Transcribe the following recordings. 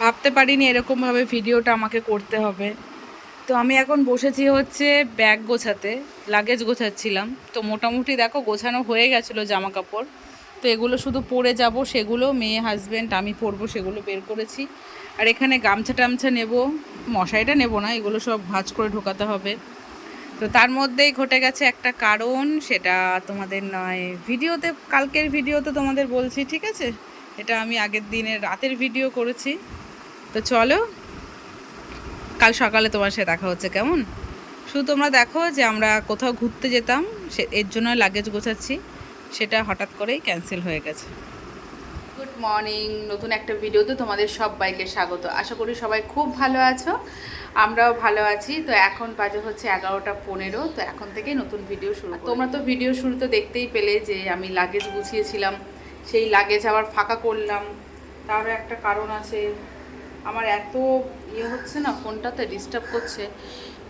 ভাবতে পারিনি এরকমভাবে ভিডিওটা আমাকে করতে হবে। তো আমি এখন বসেছি হচ্ছে ব্যাগ গোছাতে, লাগেজ গোছাচ্ছিলাম। তো মোটামুটি দেখো গোছানো হয়ে গেছিলো জামা কাপড়। তো এগুলো শুধু পরে যাব, সেগুলো মেয়ে হাজব্যান্ড আমি পরবো সেগুলো বের করেছি। আর এখানে গামছা টামছা নেব, মশারিটা নেব না, এগুলো সব ভাঁজ করে ঢোকাতে হবে। তো তার মধ্যেই ঘটে গেছে একটা কারণ, সেটা তোমাদের নয় ভিডিওতে, কালকের ভিডিওতে তোমাদের বলছি, ঠিক আছে? এটা আমি আগের দিনের রাতের ভিডিও করেছি। তো চলো কাল সকালে তোমার সাথে দেখা হচ্ছে, কেমন? শুধু তোমরা দেখো যে আমরা কোথাও ঘুরতে যেতাম, সে এর জন্য লাগেজ গোছাচ্ছি, সেটা হঠাৎ করেই ক্যান্সেল হয়ে গেছে। গুড মর্নিং, নতুন একটা ভিডিওতে তোমাদের সবাইকে স্বাগত। আশা করি সবাই খুব ভালো আছো, আমরাও ভালো আছি। তো এখন বাজে হচ্ছে 11:15। তো এখন থেকেই নতুন ভিডিও শুরু। তোমরা তো ভিডিও শুরুতে দেখতেই পেলে যে আমি লাগেজ গুছিয়েছিলাম, সেই লাগেজ আবার ফাঁকা করলাম। তারও একটা কারণ আছে, আমার এত হচ্ছে না, ফোনটাতে ডিস্টার্ব করছে।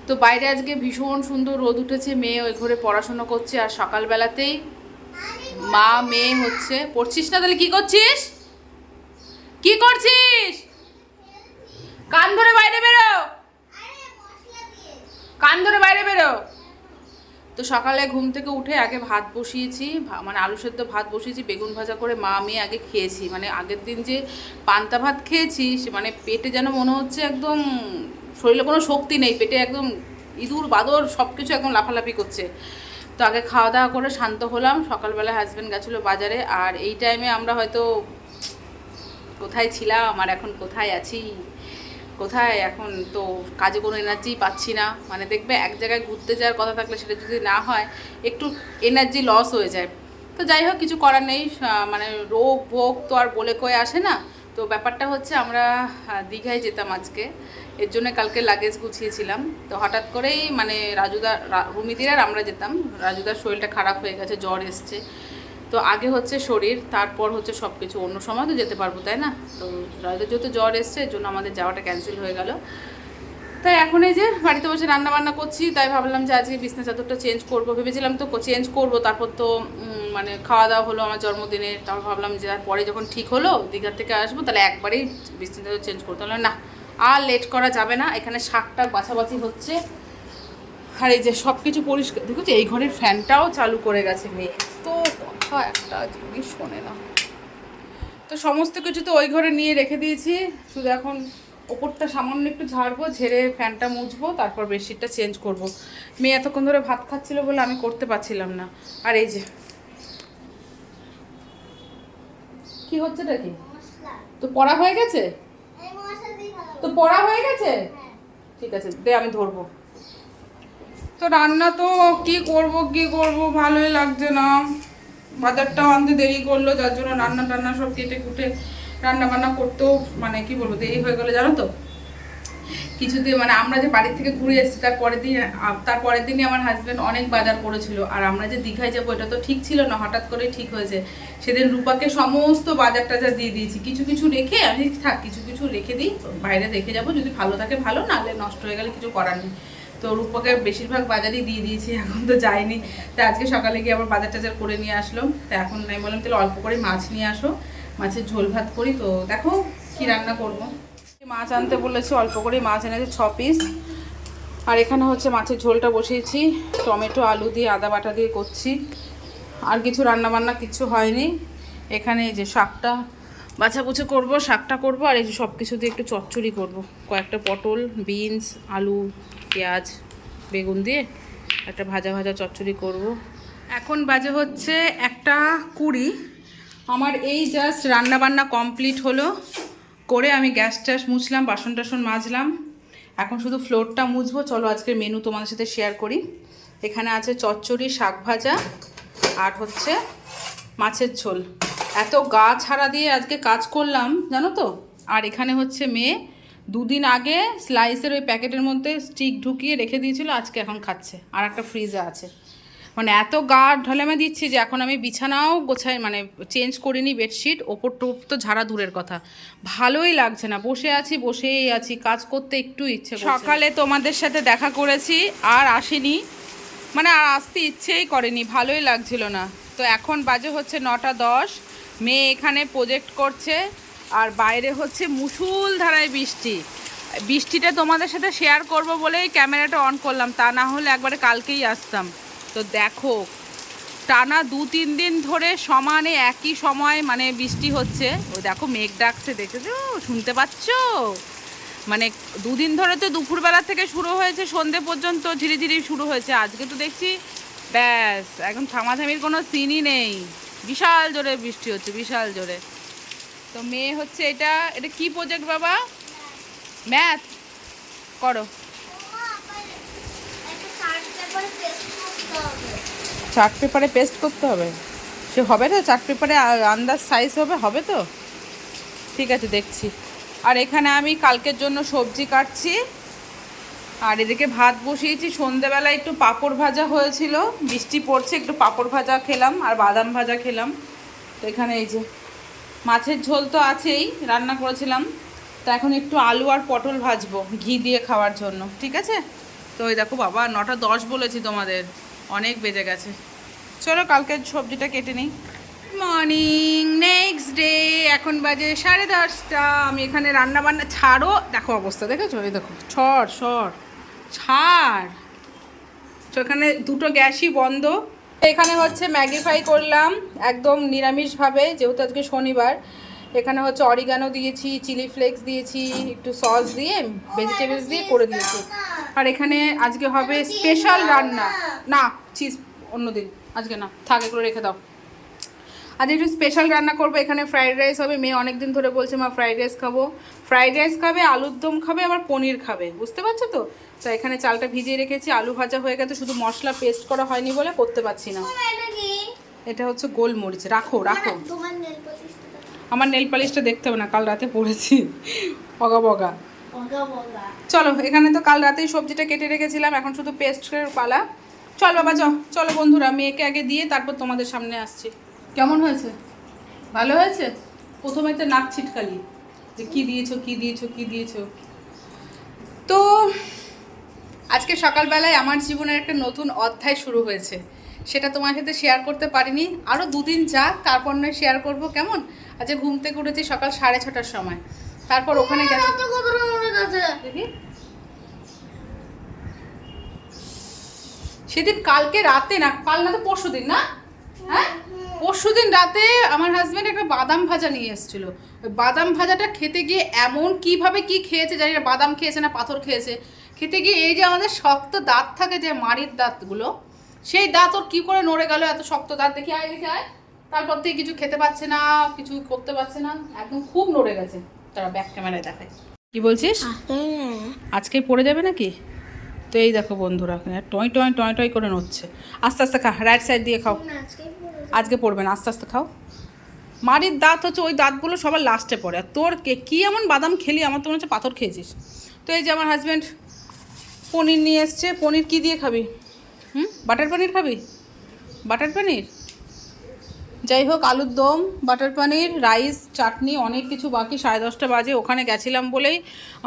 তো বাইরে আজকে ভীষণ সুন্দর রোদ উঠেছে, মেয়ে ওই ঘরে পড়াশোনা করছে। আর সকালবেলাতেই মা মেয়ে হচ্ছে, পড়ছিস না তাহলে কি করছিস? কি করছিস? কান ধরে বাইরে বেরো, কান ধরে বাইরে বেরো। তো সকালে ঘুম থেকে উঠে আগে ভাত বসিয়েছি, মানে আলু সেদ্ধ ভাত বসিয়েছি, বেগুন ভাজা করে মা মেয়ে আগে খেয়েছি। মানে আগের দিন যে পান্তা ভাত খেয়েছি, মানে পেটে যেন মনে হচ্ছে একদম শরীরে কোনো শক্তি নেই, পেটে একদম ইঁদুর বাদর সব কিছু একদম লাফালাফি করছে। তো আগে খাওয়া দাওয়া করে শান্ত হলাম। সকালবেলা হাজব্যান্ড গেছিলো বাজারে, আর এই টাইমে আমরা হয়তো কোথায় ছিলাম আর এখন কোথায় আছি, কোথায় এখন তো কাজে কোনো এনার্জিই পাচ্ছি না। মানে দেখবে এক জায়গায় ঘুরতে যাওয়ার কথা থাকলে সেটা যদি না হয়, একটু এনার্জি লস হয়ে যায়। তো যাই হোক, কিছু করার নেই, মানে রোগ ভোগ তো আর বলে কয়ে আসে না। তো ব্যাপারটা হচ্ছে আমরা দীঘায় যেতাম আজকে, এর জন্য কালকে লাগেজ গুছিয়েছিলাম। তো হঠাৎ করেই মানে রাজুদা, রুমিদির আর আমরা যেতাম, রাজুদার শরীরটা খারাপ হয়ে গেছে, জ্বর এসছে। তো আগে হচ্ছে শরীর, তারপর হচ্ছে সব কিছু। অন্য সময় তো যেতে পারবো, তাই না? তো রাজুদার যেহেতু জ্বর এসছে, এর জন্য আমাদের যাওয়াটা ক্যান্সেল হয়ে গেল। তাই এখন এই যে বাড়িতে বসে রান্না বান্না করছি। তাই ভাবলাম যে আজকে বিছনা চাদরটা চেঞ্জ করবো, ভেবেছিলাম তো চেঞ্জ করবো, তারপর তো মানে খাওয়া দাওয়া হলো আমার জন্মদিনে। তারপর ভাবলাম যে আর পরে যখন ঠিক হলো দীঘার থেকে আসবো, তাহলে একবারেই বিছনা চাদর চেঞ্জ করতে হলো। না, আর লেট করা যাবে না। এখানে শাকটা বাছাবাছি হচ্ছে, আর এই যে সব কিছু পরিষ্কার। দেখো যে এই ঘরের ফ্যানটাও চালু করে গেছে মেয়ে, তো কথা একটা জিনিস শোনে না। তো সমস্ত কিছু তো ওই ঘরে নিয়ে রেখে দিয়েছি, শুধু এখন ওপরটা সামান্য একটু ঝাড়বো, ঝেড়ে ফ্যানটা মুছবো, তারপর বেডশিটটা চেঞ্জ করব। মেয়ে এতক্ষণ ধরে ভাত খাচ্ছিল বলে আমি করতে পারছিলাম না। আর এই যে কি হচ্ছে, এটা কি? তো পড়া হয়ে গেছে? তো পড়া হয়ে গেছে, ঠিক আছে, দে আমি ধরবো। তো রান্না তো কি করব ভালোই লাগছে না। বাজারটাও আনতে দেরি করলো, যার জন্য রান্না টান্না সব কেটে কুটে রান্না বান্না করতেও মানে কি বলবো দেরি হয়ে গেলো, জানো তো। কিছুদিন মানে আমরা যে বাড়ি থেকে ঘুরে এসেছি তারপরের দিনই আমার হাজব্যান্ড অনেক বাজার করেছিল। আর আমরা যে দীঘায় যাবো এটা তো ঠিক ছিল না, হঠাৎ করে ঠিক হয়েছে। সেদিন রূপাকে সমস্ত বাজার টাজার দিয়ে দিয়েছি, কিছু কিছু রেখে আমি থাক কিছু কিছু রেখে দিই, বাইরে রেখে যাবো, যদি ভালো থাকে ভালো, নাহলে নষ্ট হয়ে গেলে কিছু করার নেই। তো রূপাকে বেশিরভাগ বাজারই দিয়ে দিয়েছি, এখন তো যাইনি। তো আজকে সকালে গিয়ে আবার বাজার টাজার করে নিয়ে আসলো। তো এখন আমি বললাম তাহলে অল্প করে মাছ নিয়ে আসো, মাছের ঝোল ভাত করি। তো দেখো কি রান্না করবো। মাছ আনতে বলেছি, অল্প করে মাছ এনেছে 6 পিস। আর এখানে হচ্ছে মাছের ঝোলটা বসিয়েছি, টমেটো আলু দিয়ে আদা বাটা দিয়ে করছি। আর কিছু রান্না বান্না কিছু হয়নি। এখানে এই যে শাকটা বাছাবুছি করবো, শাকটা করবো, আর এই যে সব কিছু দিয়ে একটু চচ্চড়ি করব। কয়েকটা পটল, বিনস, আলু, পেঁয়াজ, বেগুন দিয়ে একটা ভাজা ভাজা চচ্চড়ি করব। এখন বাজে হচ্ছে 1:20। আমার এই জাস্ট রান্না বান্না কমপ্লিট হলো, করে আমি গ্যাস ট্যাস মুছলাম, বাসন টাসন মাজলাম। এখন শুধু ফ্লোরটা মুছবো। চলো আজকের মেনু তোমাদের সাথে শেয়ার করি। এখানে আছে চচ্চড়ি, শাক ভাজা, আর হচ্ছে মাছের ঝোল। এত গা ছাড়া দিয়ে আজকে কাজ করলাম, জানো তো। আর এখানে হচ্ছে মেয়ে 2 দিন আগে স্লাইসের ওই প্যাকেটের মধ্যে স্টিক ঢুকিয়ে রেখে দিয়েছিল, আজকে এখন খাচ্ছে। আর একটা ফ্রিজে আছে। মানে এত গা ঢলেমে দিচ্ছি যে এখন আমি বিছানাও গোছাই, মানে চেঞ্জ করিনি বেডশিট, ওপর টোপ তো ঝাড়া দূরের কথা। ভালোই লাগছে না, বসেই আছি, কাজ করতে একটু ইচ্ছে করছে। সকালে তোমাদের সাথে দেখা করেছি, আর আসিনি, মানে আর আসতে ইচ্ছেই করেনি, ভালোই লাগছিল না। তো এখন বাজে হচ্ছে 9:10। মেয়ে এখানে প্রজেক্ট করছে, আর বাইরে হচ্ছে মুষলধারায় বৃষ্টি। বৃষ্টিটা তোমাদের সাথে শেয়ার করব বলেই ক্যামেরাটা অন করলাম, তা না হলে একবারে কালকেই আসতাম। তো দেখো টানা 2-3 দিন ধরে সমানে একই সময় মানে বৃষ্টি হচ্ছে। ওই দেখো মেঘ ডাকছে, দেখেছো, শুনতে পাচ্ছ? মানে 2 দিন ধরে তো দুপুরবেলা থেকে শুরু হয়েছে, সন্ধে পর্যন্ত ঝিরিঝিরি শুরু হয়েছে। আজকে তো দেখছি ব্যাস এখন থামাথামির কোনো সিনই নেই, বিশাল জোরে বৃষ্টি হচ্ছে, বিশাল জোরে। তো মেয়ে হচ্ছে এটা কি প্রজেক্ট বাবা? ম্যাথ করো। চার্ট পেপারে পেস্ট করতে হবে, সে হবে তো? চার্ট পেপারে আন্দাজ সাইজ হবে তো? ঠিক আছে, দেখছি। আর এখানে আমি কালকের জন্য সবজি কাটছি, আর এদিকে ভাত বসিয়েছি। সন্ধেবেলা একটু পাঁপড় ভাজা হয়েছিল, বৃষ্টি পড়ছে, একটু পাঁপড় ভাজা খেলাম আর বাদাম ভাজা খেলাম। তো এখানে এই যে মাছের ঝোল তো আছেই, রান্না করেছিলাম। তো এখন একটু আলু আর পটল ভাজবো ঘি দিয়ে খাওয়ার জন্য, ঠিক আছে? তো ওই দেখো বাবা 9:10 বলেছি তোমাদের, অনেক বেজে গেছে। চলো কালকের সবজিটা কেটে নিই। Morning, next day. এখন বাজে 10:30। আমি এখানে রান্না বান্না ছাড়ো, দেখো অবস্থা দেখেছো? এই দেখো ছাড়। তো এখানে 2টো গ্যাসই বন্ধ। এখানে হচ্ছে ম্যাগি ফ্রাই করলাম একদম নিরামিষভাবে, যেহেতু আজকে শনিবার। এখানে হচ্ছে অরিগানো দিয়েছি, চিলি ফ্লেক্স দিয়েছি, একটু সস দিয়ে ভেজিটেবলস দিয়ে করে দিয়েছি। আর এখানে আজকে হবে স্পেশাল রান্না। না, চিজ অন্যদিন, আজকে না, থাক, এগুলো রেখে দাও। আজ একটু স্পেশাল রান্না করবো। এখানে ফ্রাইড রাইস হবে। মেয়ে অনেক দিন ধরে বলছে মা ফ্রাইড রাইস খাবো। ফ্রাইড রাইস খাবে, আলুর দম খাবে, আবার পনির খাবে, বুঝতে পারছো তো? তো এখানে চালটা ভিজিয়ে রেখেছি, আলু ভাজা হয়ে গেছে, শুধু মশলা পেস্ট করা হয়নি বলে করতে পারছি না। এটা হচ্ছে গোলমরিচ। রাখো। আমার নেল পালিশটা দেখতে হবে না, কাল রাতে পড়েছি, বগা। চলো, এখানে তো কাল রাতেই সবজিটা কেটে রেখেছিলাম, এখন শুধু পেস্টের পালা। চল বাবা, চলো বন্ধুরা, মেয়েকে আগে দিয়ে তারপর তোমাদের সামনে আসছি। কেমন হয়েছে? ভালো হয়েছে? প্রথমে তো নাক ছিটকালি যে কী দিয়েছো। তো আজকে সকালবেলায় আমার জীবনের একটা নতুন অধ্যায় শুরু হয়েছে, সেটা তোমার সাথে শেয়ার করতে পারিনি। আরও 2 দিন যাক, তারপর নয় শেয়ার করবো, কেমন? আজকে ঘুম থেকে উঠেছি সকাল 6:30টার সময়। তারপর ওখানে গেছি, দেখি সেদিন কালকে রাতে না, কাল না তো পরশু দিন, না হ্যাঁ পরশু দিন রাতে আমার হাজব্যান্ড একটা বাদাম ভাজা নিয়ে এসেছিলো। ওই বাদাম ভাজাটা খেতে গিয়ে এমন কিভাবে কি খেয়েছে জানি না, বাদাম খেয়েছে না পাথর খেয়েছে, খেতে গিয়ে এই যে আমাদের শক্ত দাঁত থাকে যে মাড়ির দাঁতগুলো, সেই দাঁত ওর কী করে নড়ে গেল, এত শক্ত দাঁত, দেখি আয়। তারপর থেকে কিছু খেতে পারছে না, কিছু করতে পারছে না, একদম খুব নড়ে গেছে। তারা ব্যাক ক্যামেরায় দেখায়। কি বলছিস? আজকে পড়ে যাবে নাকি? তো এই দেখো বন্ধুরা, টয় করে নড়ছে। আস্তে আস্তে খা, রাইট সাইড দিয়ে খাও। আজকে পড়বে না, আস্তে আস্তে খাও। মাড়ির দাঁত হচ্ছে ওই দাঁতগুলো সবার লাস্টে পড়ে। আর তোর কি এমন বাদাম খেলি, আমার তো মনে হচ্ছে পাথর খেয়েছিস। তো এই যে আমার হাজব্যান্ড পনির নিয়ে এসছে। পনির কি দিয়ে খাবি? বাটার পনির খাবি? বাটার পনির, যাই হোক, আলুর দম, বাটার পনির, রাইস, চাটনি, অনেক কিছু বাকি। 10:30 বাজে। ওখানে গেছিলাম বলেই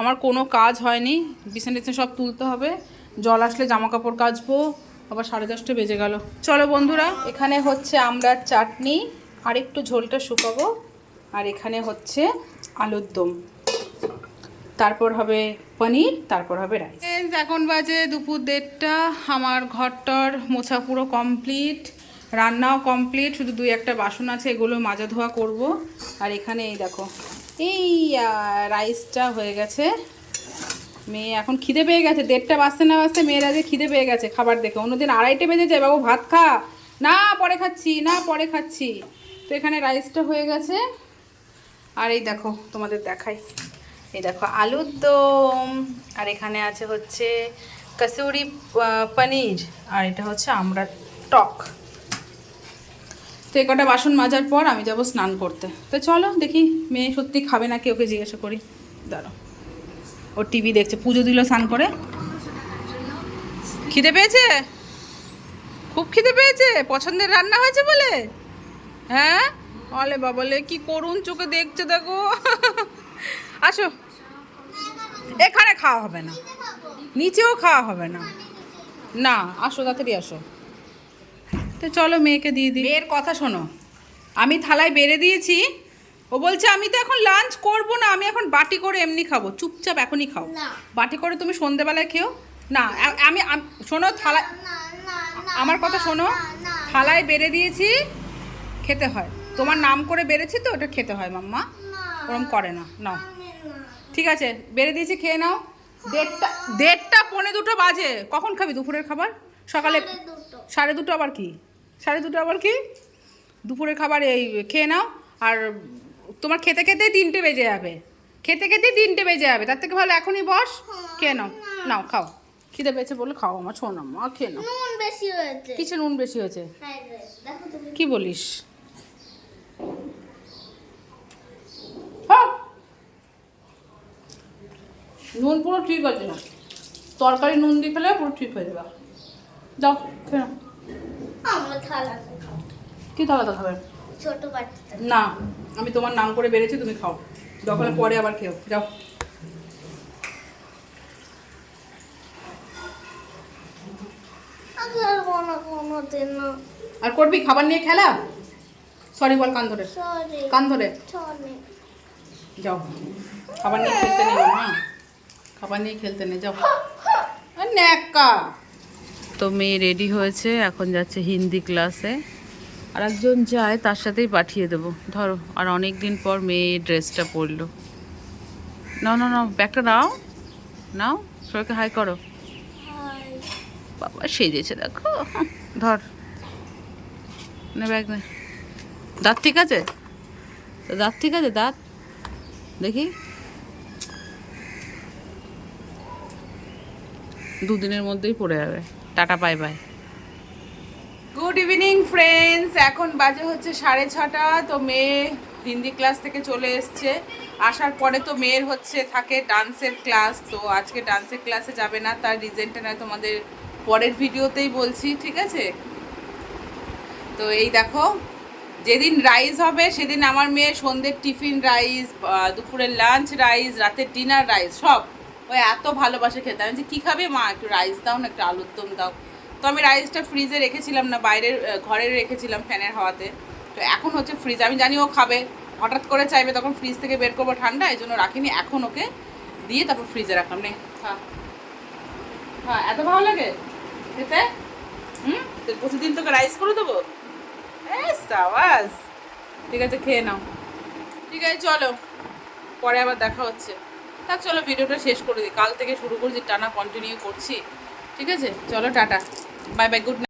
আমার কোনো কাজ হয়নি, বিছানা সব তুলতে হবে, জল আসলে জামা কাপড় কাচবো, আবার 10:30 বেজে গেল। চলো বন্ধুরা, এখানে হচ্ছে আমড়ার চাটনি, আর একটু ঝোলটা শুকাবো, আর এখানে হচ্ছে আলুর দম, তারপর হবে পনির, তারপর হবে রাইস। এখন বাজে দুপুর 1:30। আমার ঘরটর মোছা পুরো কমপ্লিট, রান্নাও কমপ্লিট, শুধু 2-1টা বাসন আছে, এগুলো মাজা ধোয়া করব। আর এখানে এই দেখো, এই রাইসটা হয়ে গেছে। মেয়ে এখন খিদে পেয়ে গেছে, 1:30 বাজতে না বাজতে মেয়ের আজকে খিদে পেয়ে গেছে খাবার দেখে। অন্যদিন 2:30 বেজে যায়, বাবু ভাত খা, না পরে খাচ্ছি। তো এখানে রাইসটা হয়ে গেছে। আর এই দেখো তোমাদের দেখাই, এই দেখো আলুর দম, আর এখানে আছে হচ্ছে কসুরি পনির, আর এটা হচ্ছে আমড়ার টক। তো এই কটা বাসন মাজার পর আমি যাব স্নান করতে। তো চলো দেখি মেয়ে সত্যি খাবে নাকি, ওকে জিজ্ঞাসা করি। দাঁড়াও, ও টিভি দেখছে, পুজো দিল স্নান করে। খিদে পেয়েছে, খুব খিদে পেয়েছে, পছন্দের রান্না হয়েছে বলে। হ্যাঁ, অলে বাবলে কি করুন চোখে দেখছে, দেখো। আসো, এখানে খাওয়া হবে না, নিচেও খাওয়া হবে না, না আসো তাড়াতাড়ি আসো। তো চলো মেয়েকে দিয়ে দিই। মেয়ের কথা শোনো, আমি থালায় বেড়ে দিয়েছি, ও বলছে আমি তো এখন লাঞ্চ করব না, আমি এখন বাটি করে এমনি খাবো। চুপচাপ এখনই খাও, বাটি করে তুমি সন্ধেবেলায় খেও না। আমি শোনো, থালা, আমার কথা শোনো, থালায় বেড়ে দিয়েছি, খেতে হয়। তোমার নাম করে বেড়েছি তো, ওটা খেতে হয় মাম্মা, ওরম করে না। নাও, ঠিক আছে, বেড়ে দিয়েছি, খেয়ে নাও। 1:30 বাজে। কখন খাবি দুপুরের খাবার? সকালে 2:30 আবার কি? 2:30 আবার কি? দুপুরের খাবার এই খেয়ে নাও। আর তোমার খেতে খেতেই 3টে বেজে যাবে, খেতে খেতেই 3টে বেজে যাবে। তার থেকে ভালো এখনই বস, খেয়ে নাও। নাও খাও, খিদে পেয়েছে বলে খাও আমার শোনা মা, খেয়ে নাও। নুন বেশি হয়েছে। কিছু নুন বেশি হয়েছে? দেখো তুমি কি বলিস? হ্যাঁ, নুন পুরো ঠিক আছে না, তরকারি নুন দিয়ে খেলে পুরো ঠিক হয়ে যাবে। যাও খেয়ে নাও। আমার থালাতে খাও। কি থালাতে খাবে? ছোট বাটিতে। না, আমি তোমার নাম করে বেড়েছি, তুমি খাও, দরকার পরে আবার খেও। যাও। আর কোনো দিন না। আর করবি খাবার নিয়ে খেলা? সরি বল, কান ধরে, সরি কান ধরে। সরি। যাও, খাবার নিয়ে খেলতে নেই মা, খাবার নিয়ে খেলতে নেই, যাও। ন্যাকা। তো মেয়ে রেডি হয়েছে, এখন যাচ্ছে হিন্দি ক্লাসে। আর একজন যায়, তার সাথেই পাঠিয়ে দেবো। ধরো, আর অনেক দিন পর মেয়ে ড্রেসটা পরলো। নাও নাও নাও, ব্যাগটা নাও, নাও, সবাইকে হাই করো। বাবা সেজেছে দেখো, ধর, না ব্যাগ নে। দাঁত ঠিক আছে? দাঁত ঠিক আছে? দাঁত দেখি। 2 দিনের মধ্যেই পড়ে যাবে। Tata, bye bye. Good evening friends, এখন বাজে হচ্ছে 6:30। তো মেয়ে হিন্দি ক্লাস থেকে চলে এসছে। আসার পরে তো মেয়ের হচ্ছে থাকে ডান্সের ক্লাস। তো আজকে ডান্সের ক্লাসে যাবে না, তার রিজনটা নয় তোমাদের পরের ভিডিওতেই বলছি, ঠিক আছে? তো এই দেখো, যেদিন রাইস হবে সেদিন আমার মেয়ে সন্ধ্যের টিফিন রাইস, দুপুরের লাঞ্চ রাইস, রাতের ডিনার রাইস, সব ওই এত ভালোবাসে খেতে। আমি যে কী খাবে মা, একটু রাইস দাও না, একটু আলুর দম দাও। তো আমি রাইসটা ফ্রিজে রেখেছিলাম না, বাইরের ঘরে রেখেছিলাম ফ্যানের হাওয়াতে। তো এখন হচ্ছে ফ্রিজ, আমি জানি ও খাবে, হঠাৎ করে চাইবে, তখন ফ্রিজ থেকে বের করবো ঠান্ডা, এই জন্য রাখিনি। এখন ওকে দিয়ে তারপর ফ্রিজে রাখলাম। নে হ্যাঁ, হ্যাঁ, এত ভালো লাগে খেতে। তো প্রতিদিন তোকে রাইস করে দেবো? সাবাস, ঠিক আছে, খেয়ে নাও। ঠিক আছে, চলো, পরে আবার দেখা হচ্ছে। থাক, চলো ভিডিওটা শেষ করে দিই। কাল থেকে শুরু করছি, টানা কন্টিনিউ করছি, ঠিক আছে? চলো, tata, bye bye, good night.